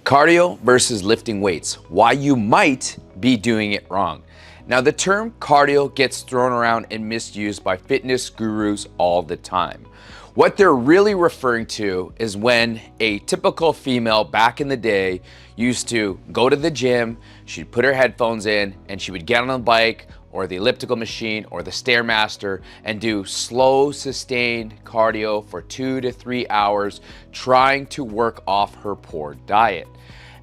Cardio versus lifting weights, why you might be doing it wrong. Now, the term cardio gets thrown around and misused by fitness gurus all the time. What they're really referring to is when a typical female back in the day used to go to the gym, she'd put her headphones in, and she would get on the bike or the elliptical machine or the Stairmaster and do slow, sustained cardio for 2 to 3 hours, trying to work off her poor diet.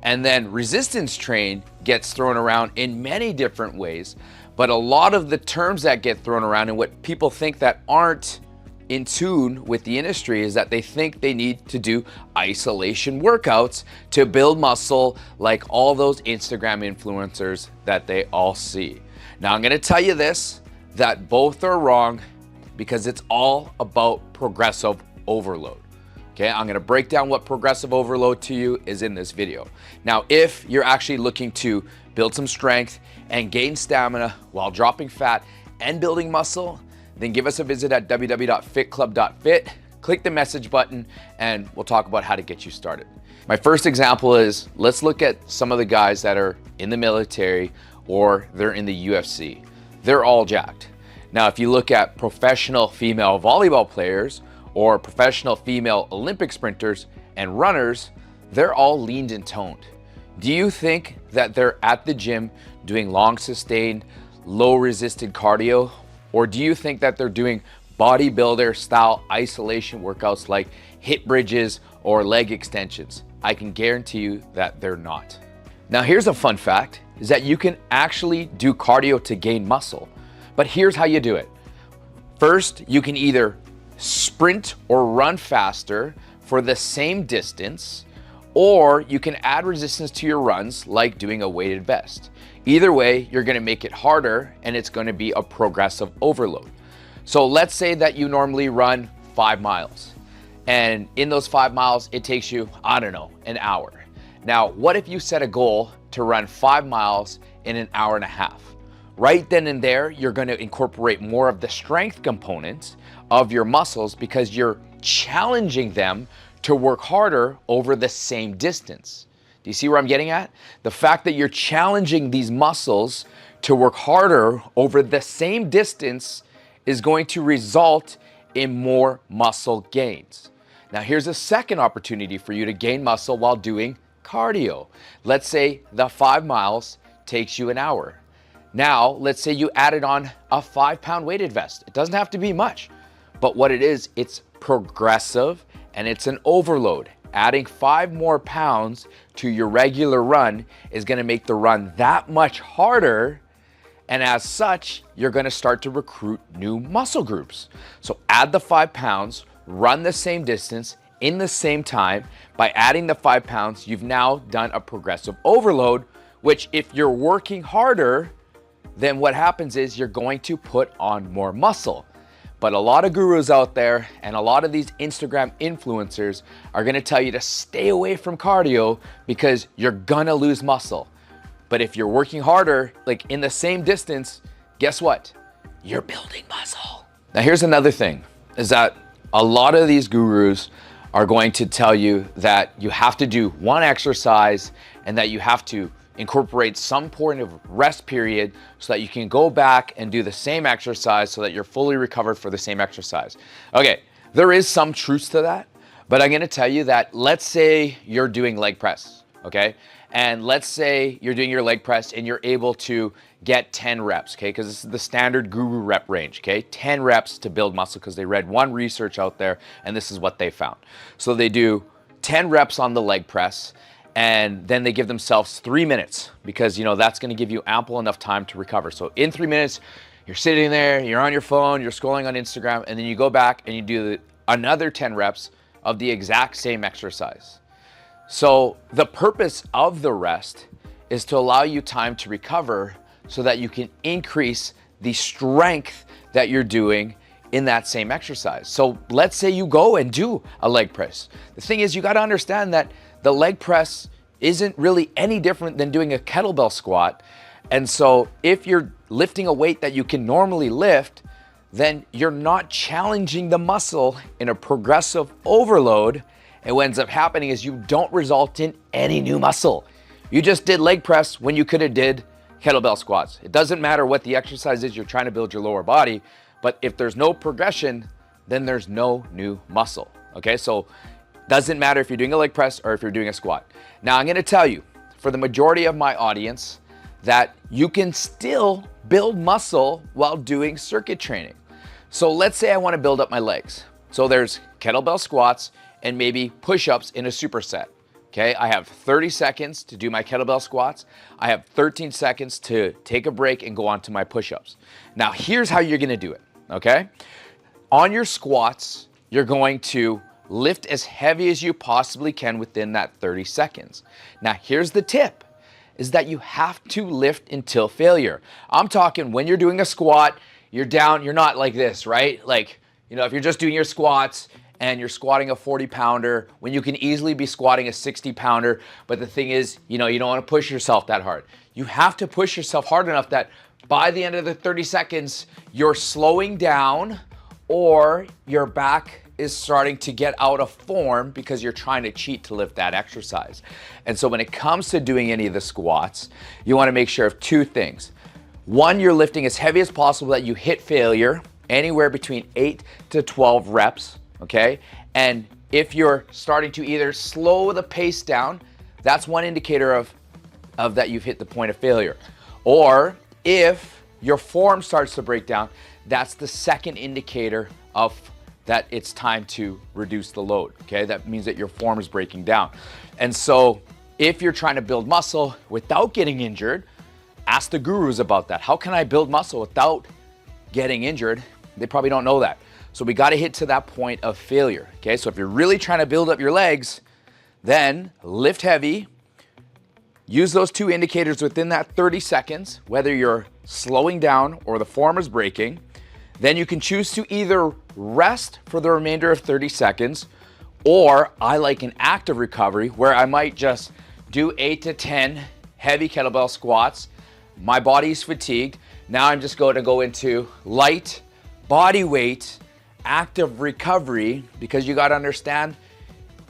And then resistance train gets thrown around in many different ways, but a lot of the terms that get thrown around and what people think that aren't in tune with the industry is that they think they need to do isolation workouts to build muscle like all those Instagram influencers that they all see. Now, I'm gonna tell you this, that both are wrong because it's all about progressive overload. Okay, I'm gonna break down what progressive overload to you is in this video. Now, if you're actually looking to build some strength and gain stamina while dropping fat and building muscle, then give us a visit at www.fitclub.fit, click the message button, and we'll talk about how to get you started. My first example is, let's look at some of the guys that are in the military or they're in the UFC. They're all jacked. Now, if you look at professional female volleyball players or professional female Olympic sprinters and runners, they're all leaned and toned. Do you think that they're at the gym doing long sustained, low resisted cardio? Or do you think that they're doing bodybuilder style isolation workouts like hip bridges or leg extensions? I can guarantee you that they're not. Now, here's a fun fact, is that you can actually do cardio to gain muscle, but here's how you do it. First, you can either sprint or run faster for the same distance, or you can add resistance to your runs like doing a weighted vest. Either way, you're gonna make it harder and it's gonna be a progressive overload. So let's say that you normally run 5 miles, and in those 5 miles, it takes you, I don't know, an hour. Now, what if you set a goal to run 5 miles in an hour and a half? Right then and there, you're gonna incorporate more of the strength components of your muscles because you're challenging them to work harder over the same distance. Do you see where I'm getting at? The fact that you're challenging these muscles to work harder over the same distance is going to result in more muscle gains. Now, here's a second opportunity for you to gain muscle while doing cardio. Let's say the 5 miles takes you an hour. Now, let's say you added on a 5-pound weighted vest. It doesn't have to be much, but what it is, it's progressive and it's an overload. Adding 5 more pounds to your regular run is gonna make the run that much harder, and as such, you're gonna start to recruit new muscle groups. So add the 5 pounds, run the same distance in the same time. By adding the 5 pounds, you've now done a progressive overload, which if you're working harder, then what happens is you're going to put on more muscle. But a lot of gurus out there and a lot of these Instagram influencers are gonna tell you to stay away from cardio because you're gonna lose muscle. But if you're working harder, like in the same distance, guess what? You're building muscle. Now, here's another thing, is that a lot of these gurus are going to tell you that you have to do one exercise and that you have to incorporate some point of rest period so that you can go back and do the same exercise so that you're fully recovered for the same exercise. Okay, there is some truth to that, but I'm gonna tell you that let's say you're doing leg press, okay? And let's say you're doing your leg press and you're able to get 10 reps, okay? Because this is the standard guru rep range, okay? 10 reps to build muscle because they read one research out there and this is what they found. So they do 10 reps on the leg press, and then they give themselves 3 minutes because, you know, that's gonna give you ample enough time to recover. So in 3 minutes, you're sitting there, you're on your phone, you're scrolling on Instagram, and then you go back and you do another 10 reps of the exact same exercise. So the purpose of the rest is to allow you time to recover so that you can increase the strength that you're doing in that same exercise. So let's say you go and do a leg press. The thing is, you gotta understand that the leg press isn't really any different than doing a kettlebell squat. And so if you're lifting a weight that you can normally lift, then you're not challenging the muscle in a progressive overload, And what ends up happening is you don't result in any new muscle. You just did leg press when you could have did kettlebell squats. It doesn't matter what the exercise is you're trying to build your lower body, but if there's no progression, then there's no new muscle. Okay, so doesn't matter if you're doing a leg press or if you're doing a squat. Now I'm gonna tell you, for the majority of my audience, that you can still build muscle while doing circuit training. So let's say I wanna build up my legs. So there's kettlebell squats and maybe push-ups in a superset. Okay, I have 30 seconds to do my kettlebell squats. I have 13 seconds to take a break and go on to my push-ups. Now, here's how you're gonna do it, okay? On your squats, you're going to lift as heavy as you possibly can within that 30 seconds. Now, here's the tip, is that you have to lift until failure. I'm talking when you're doing a squat, you're down, you're not like this, right? Like, you know, if you're just doing your squats, and you're squatting a 40-pounder when you can easily be squatting a 60-pounder. But the thing is, you know, you don't want to push yourself that hard. You have to push yourself hard enough that by the end of the 30 seconds, you're slowing down or your back is starting to get out of form because you're trying to cheat to lift that exercise. And so when it comes to doing any of the squats, you want to make sure of two things. One, you're lifting as heavy as possible that you hit failure, anywhere between 8 to 12 reps. Okay, and if you're starting to either slow the pace down, that's one indicator of that you've hit the point of failure. Or if your form starts to break down, that's the second indicator of that it's time to reduce the load. Okay, that means that your form is breaking down. And so if you're trying to build muscle without getting injured, ask the gurus about that. How can I build muscle without getting injured? They probably don't know that. So we got to hit to that point of failure. Okay, so if you're really trying to build up your legs, then lift heavy, use those two indicators within that 30 seconds, whether you're slowing down or the form is breaking. Then you can choose to either rest for the remainder of 30 seconds, or I like an active recovery where I might just do 8 to 10 heavy kettlebell squats. My body's fatigued. Now I'm just going to go into light body weight active recovery, because you got to understand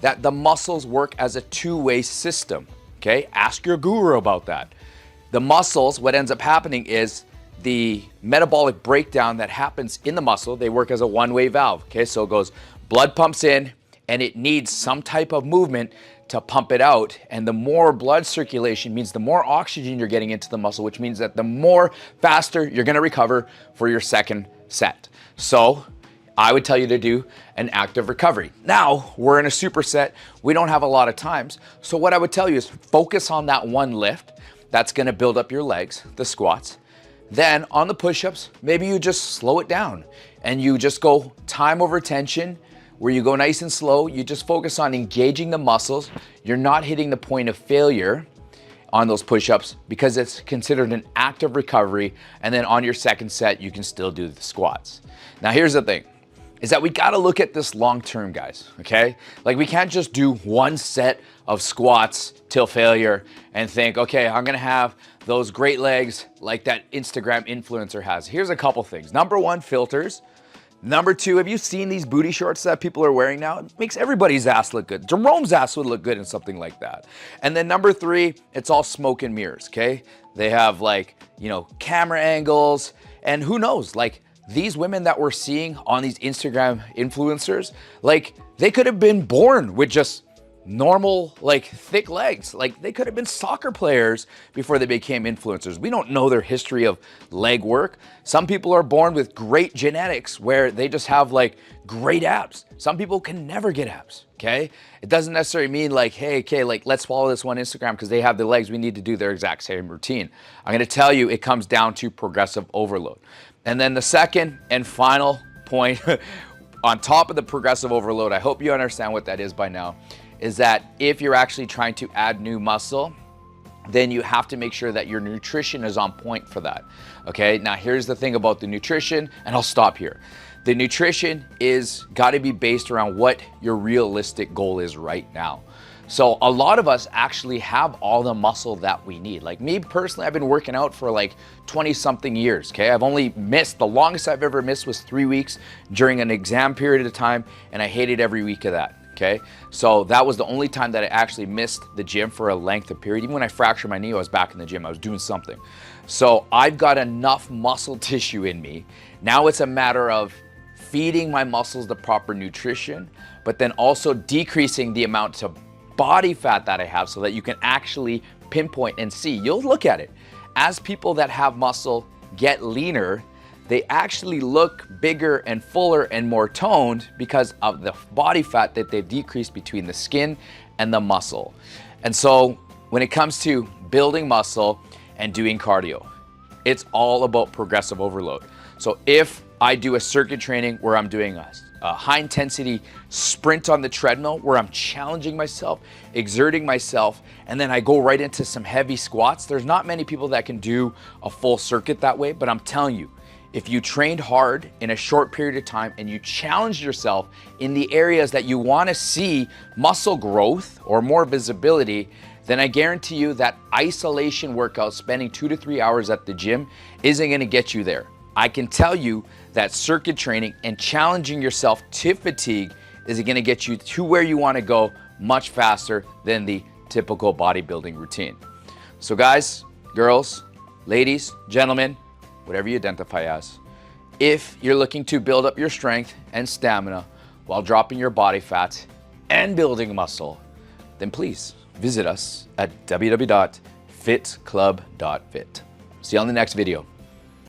that the muscles work as a two-way system. Okay, ask your guru about that. The muscles, what ends up happening is the metabolic breakdown that happens in the muscle, they work as a one-way valve. Okay, so it goes, blood pumps in and it needs some type of movement to pump it out. And the more blood circulation means the more oxygen you're getting into the muscle, which means that the more faster you're going to recover for your second set. So I would tell you to do an active recovery. Now, we're in a superset. We don't have a lot of times. So what I would tell you is focus on that one lift. That's gonna build up your legs, the squats. Then on the push-ups, maybe you just slow it down and you just go time over tension, where you go nice and slow. You just focus on engaging the muscles. You're not hitting the point of failure on those push-ups because it's considered an active recovery. And then on your second set, you can still do the squats. Now, here's the thing, is that we gotta look at this long-term, guys, okay? Like, we can't just do one set of squats till failure and think, okay, I'm gonna have those great legs like that Instagram influencer has. Here's a couple things. Number one, filters. Number two, have you seen these booty shorts that people are wearing now? It makes everybody's ass look good. Jerome's ass would look good in something like that. And then number three, it's all smoke and mirrors, okay? They have, like, you know, camera angles, and who knows, like, these women that we're seeing on these Instagram influencers, like, they could have been born with just normal, like, thick legs. Like, they could have been soccer players before they became influencers. We don't know their history of leg work. Some people are born with great genetics where they just have, like, great abs. Some people can never get abs, okay? It doesn't necessarily mean like, hey, okay, like, let's follow this one Instagram because they have the legs. We need to do their exact same routine. I'm gonna tell you, it comes down to progressive overload. And then the second and final point on top of the progressive overload, I hope you understand what that is by now, is that if you're actually trying to add new muscle, then you have to make sure that your nutrition is on point for that. Okay, now here's the thing about the nutrition, and I'll stop here. The nutrition is got to be based around what your realistic goal is right now. So a lot of us actually have all the muscle that we need. Like me personally, I've been working out for like 20 something years, okay? I've only missed, the longest I've ever missed was 3 weeks during an exam period of time, and I hated every week of that, Okay, so that was the only time that I actually missed the gym for a length of period. Even when I fractured my knee, I was back in the gym. I was doing something. So I've got enough muscle tissue in me. Now it's a matter of feeding my muscles the proper nutrition, but then also decreasing the amount of body fat that I have so that you can actually pinpoint and see. You'll look at it. As people that have muscle get leaner, they actually look bigger and fuller and more toned because of the body fat that they've decreased between the skin and the muscle. And so when it comes to building muscle and doing cardio, it's all about progressive overload. So if I do a circuit training where I'm doing a high intensity sprint on the treadmill where I'm challenging myself, exerting myself, and then I go right into some heavy squats, there's not many people that can do a full circuit that way, but I'm telling you, if you trained hard in a short period of time and you challenged yourself in the areas that you want to see muscle growth or more visibility, then I guarantee you that isolation workout, spending 2 to 3 hours at the gym, isn't going to get you there. I can tell you that circuit training and challenging yourself to fatigue is going to get you to where you want to go much faster than the typical bodybuilding routine. So guys, girls, ladies, gentlemen, whatever you identify as, if you're looking to build up your strength and stamina while dropping your body fat and building muscle, then please visit us at www.fitclub.fit. See you on the next video.